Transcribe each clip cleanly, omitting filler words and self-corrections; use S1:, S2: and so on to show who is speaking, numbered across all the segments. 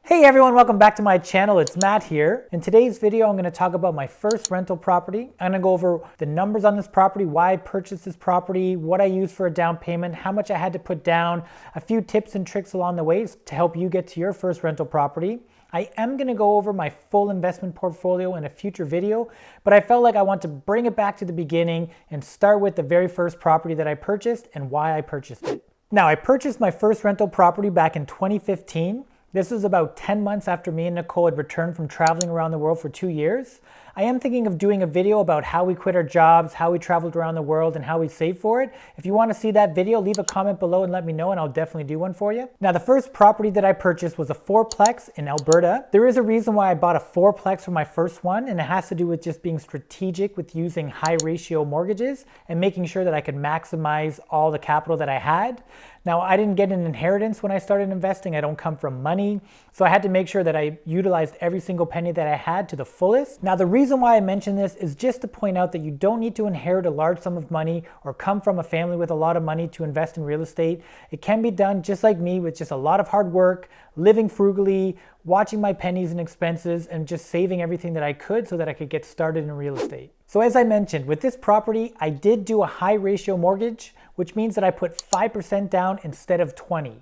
S1: Hey everyone, welcome back to my channel. It's Matt here. In today's video, I'm going to talk about my first rental property. I'm going to go over the numbers on this property, why I purchased this property, what I used for a down payment, how much I had to put down, a few tips and tricks along the way to help you get to your first rental property. I am going to go over my full investment portfolio in a future video, but I felt like I want to bring it back to the beginning and start with the very first property that I purchased and why I purchased it. Now, I purchased my first rental property back in 2015. This was about 10 months after me and Nicole had returned from traveling around the world for 2 years. I am thinking of doing a video about how we quit our jobs, how we traveled around the world, and how we saved for it. If you want to see that video, leave a comment below and let me know, and I'll definitely do one for you. Now, the first property that I purchased was a fourplex in Alberta. There is a reason why I bought a fourplex for my first one, and it has to do with just being strategic with using high ratio mortgages and making sure that I could maximize all the capital that I had. Now, I didn't get an inheritance when I started investing. I don't come from money. So I had to make sure that I utilized every single penny that I had to the fullest. Now, the reason why I mention this is just to point out that you don't need to inherit a large sum of money or come from a family with a lot of money to invest in real estate. It can be done just like me, with just a lot of hard work, living frugally, watching my pennies and expenses, and just saving everything that I could so that I could get started in real estate. So as I mentioned, with this property, I did do a high ratio mortgage, which means that I put 5% down instead of 20%.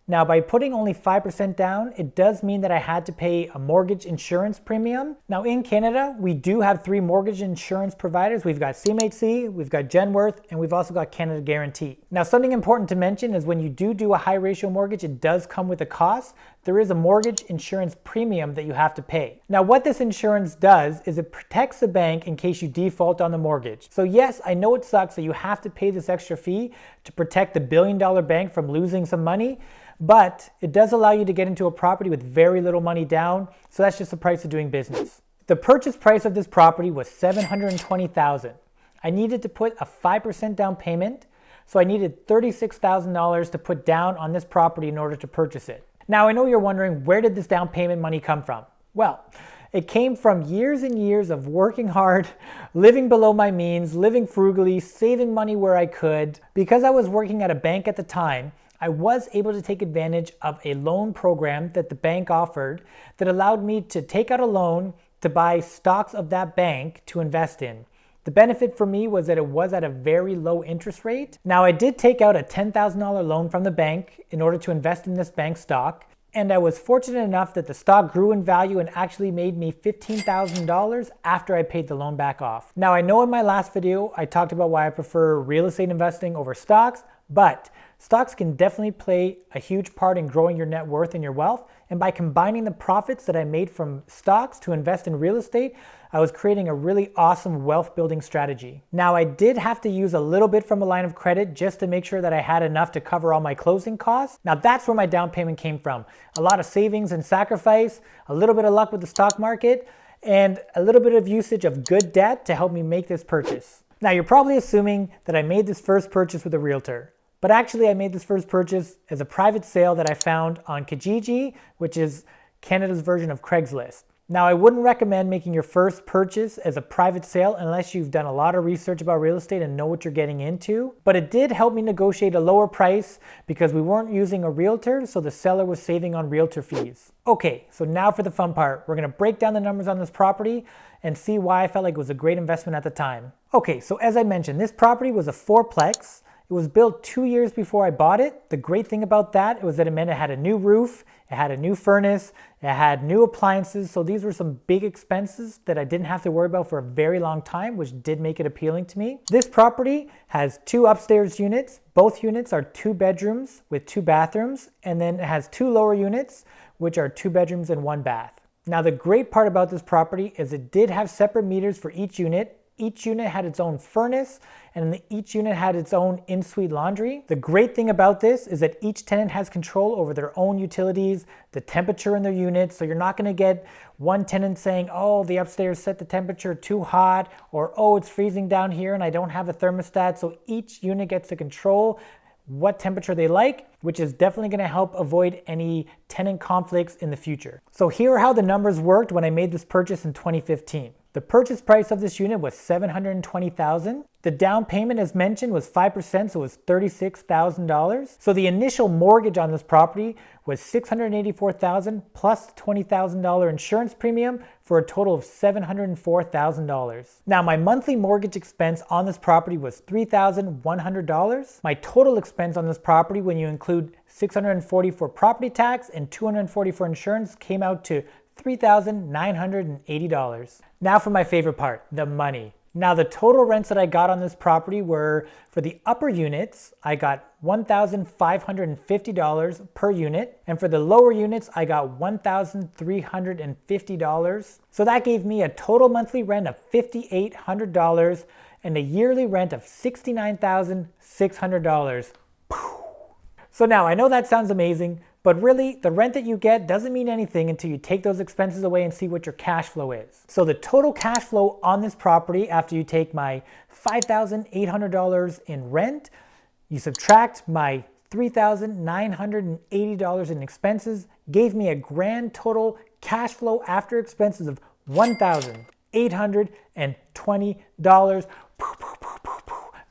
S1: Now, by putting only 5% down, it does mean that I had to pay a mortgage insurance premium. Now, in Canada, we do have 3 mortgage insurance providers. We've got CMHC, we've got Genworth, and we've also got Canada Guarantee. Now, something important to mention is when you do a high ratio mortgage, it does come with a cost. There is a mortgage insurance premium that you have to pay. Now, what this insurance does is it protects the bank in case you default on the mortgage. So yes, I know it sucks that you have to pay this extra fee to protect the billion-dollar bank from losing some money, but it does allow you to get into a property with very little money down, so that's just the price of doing business. The purchase price of this property was $720,000. I needed to put a 5% down payment, so I needed $36,000 to put down on this property in order to purchase it. Now, I know you're wondering, where did this down payment money come from? Well, it came from years and years of working hard, living below my means, living frugally, saving money where I could. Because I was working at a bank at the time, I was able to take advantage of a loan program that the bank offered that allowed me to take out a loan to buy stocks of that bank to invest in. The benefit for me was that it was at a very low interest rate. Now, I did take out a $10,000 loan from the bank in order to invest in this bank stock, and I was fortunate enough that the stock grew in value and actually made me $15,000 after I paid the loan back off. Now, I know in my last video I talked about why I prefer real estate investing over stocks, but stocks can definitely play a huge part in growing your net worth and your wealth. And by combining the profits that I made from stocks to invest in real estate, I was creating a really awesome wealth building strategy. Now, I did have to use a little bit from a line of credit just to make sure that I had enough to cover all my closing costs. Now, that's where my down payment came from. A lot of savings and sacrifice, a little bit of luck with the stock market, and a little bit of usage of good debt to help me make this purchase. Now, you're probably assuming that I made this first purchase with a realtor. But actually, I made this first purchase as a private sale that I found on Kijiji, which is Canada's version of Craigslist. Now, I wouldn't recommend making your first purchase as a private sale unless you've done a lot of research about real estate and know what you're getting into. But it did help me negotiate a lower price because we weren't using a realtor, so the seller was saving on realtor fees. Okay, so now for the fun part. We're gonna break down the numbers on this property and see why I felt like it was a great investment at the time. Okay, so as I mentioned, this property was a fourplex. It was built 2 years before I bought it. The great thing about that was that it meant it had a new roof, it had a new furnace, it had new appliances. So these were some big expenses that I didn't have to worry about for a very long time, which did make it appealing to me. This property has 2 upstairs units. Both units are 2 bedrooms with 2 bathrooms. And then it has 2 lower units, which are 2 bedrooms and 1 bath. Now, the great part about this property is it did have separate meters for each unit. Each unit had its own furnace, and each unit had its own in-suite laundry. The great thing about this is that each tenant has control over their own utilities, the temperature in their units, so you're not gonna get one tenant saying, oh, the upstairs set the temperature too hot, or oh, it's freezing down here and I don't have a thermostat. So each unit gets to control what temperature they like, which is definitely gonna help avoid any tenant conflicts in the future. So here are how the numbers worked when I made this purchase in 2015. The purchase price of this unit was $720,000. The down payment, as mentioned, was 5%, so it was $36,000. So the initial mortgage on this property was $684,000 plus $20,000 insurance premium for a total of $704,000. Now, my monthly mortgage expense on this property was $3,100. My total expense on this property, when you include $640 for property tax and $240 for insurance, came out to $3,980. Now for my favorite part, the money. Now the total rents that I got on this property were, for the upper units, I got $1,550 per unit. And for the lower units, I got $1,350. So that gave me a total monthly rent of $5,800 and a yearly rent of $69,600. So now I know that sounds amazing, but really the rent that you get doesn't mean anything until you take those expenses away and see what your cash flow is. So the total cash flow on this property, after you take my $5,800 in rent, you subtract my $3,980 in expenses, gave me a grand total cash flow after expenses of $1,820.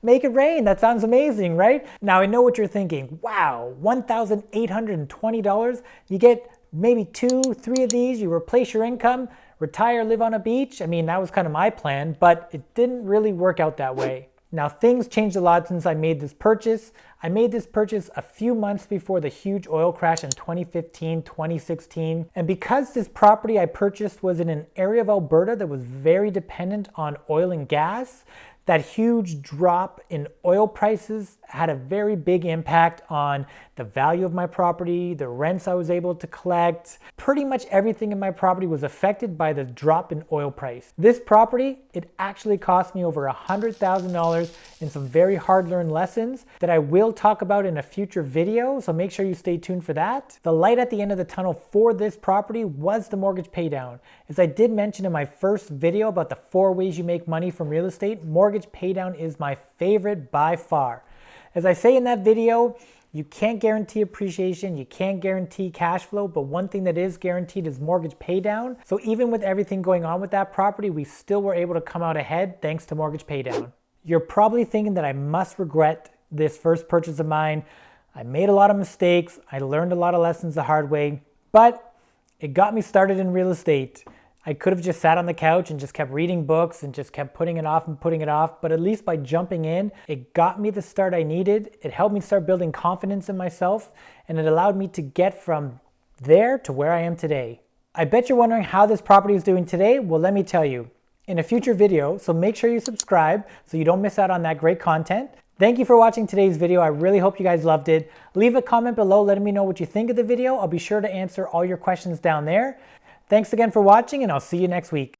S1: Make it rain. That sounds amazing, right? Now I know what you're thinking. Wow, $1,820. You get maybe 2-3 of these, you replace your income, retire, live on a beach. I mean, that was kind of my plan, but it didn't really work out that way. Now things changed a lot since I made this purchase. I made this purchase a few months before the huge oil crash in 2015, 2016. And because this property I purchased was in an area of Alberta that was very dependent on oil and gas, that huge drop in oil prices had a very big impact on the value of my property, the rents I was able to collect. Pretty much everything in my property was affected by the drop in oil price. This property, it actually cost me over $100,000 in some very hard-learned lessons that I will talk about in a future video, so make sure you stay tuned for that. The light at the end of the tunnel for this property was the mortgage paydown. As I did mention in my first video about the 4 ways you make money from real estate, mortgage paydown is my favorite by far. As I say in that video, you can't guarantee appreciation, you can't guarantee cash flow, but one thing that is guaranteed is mortgage paydown. So even with everything going on with that property, we still were able to come out ahead thanks to mortgage paydown. You're probably thinking that I must regret this first purchase of mine. I made a lot of mistakes, I learned a lot of lessons the hard way, but it got me started in real estate. I could have just sat on the couch and just kept reading books and just kept putting it off and putting it off, but at least by jumping in, it got me the start I needed. It helped me start building confidence in myself, and it allowed me to get from there to where I am today. I bet you're wondering how this property is doing today. Well, let me tell you in a future video, so make sure you subscribe so you don't miss out on that great content. Thank you for watching today's video. I really hope you guys loved it. Leave a comment below letting me know what you think of the video. I'll be sure to answer all your questions down there. Thanks again for watching, and I'll see you next week.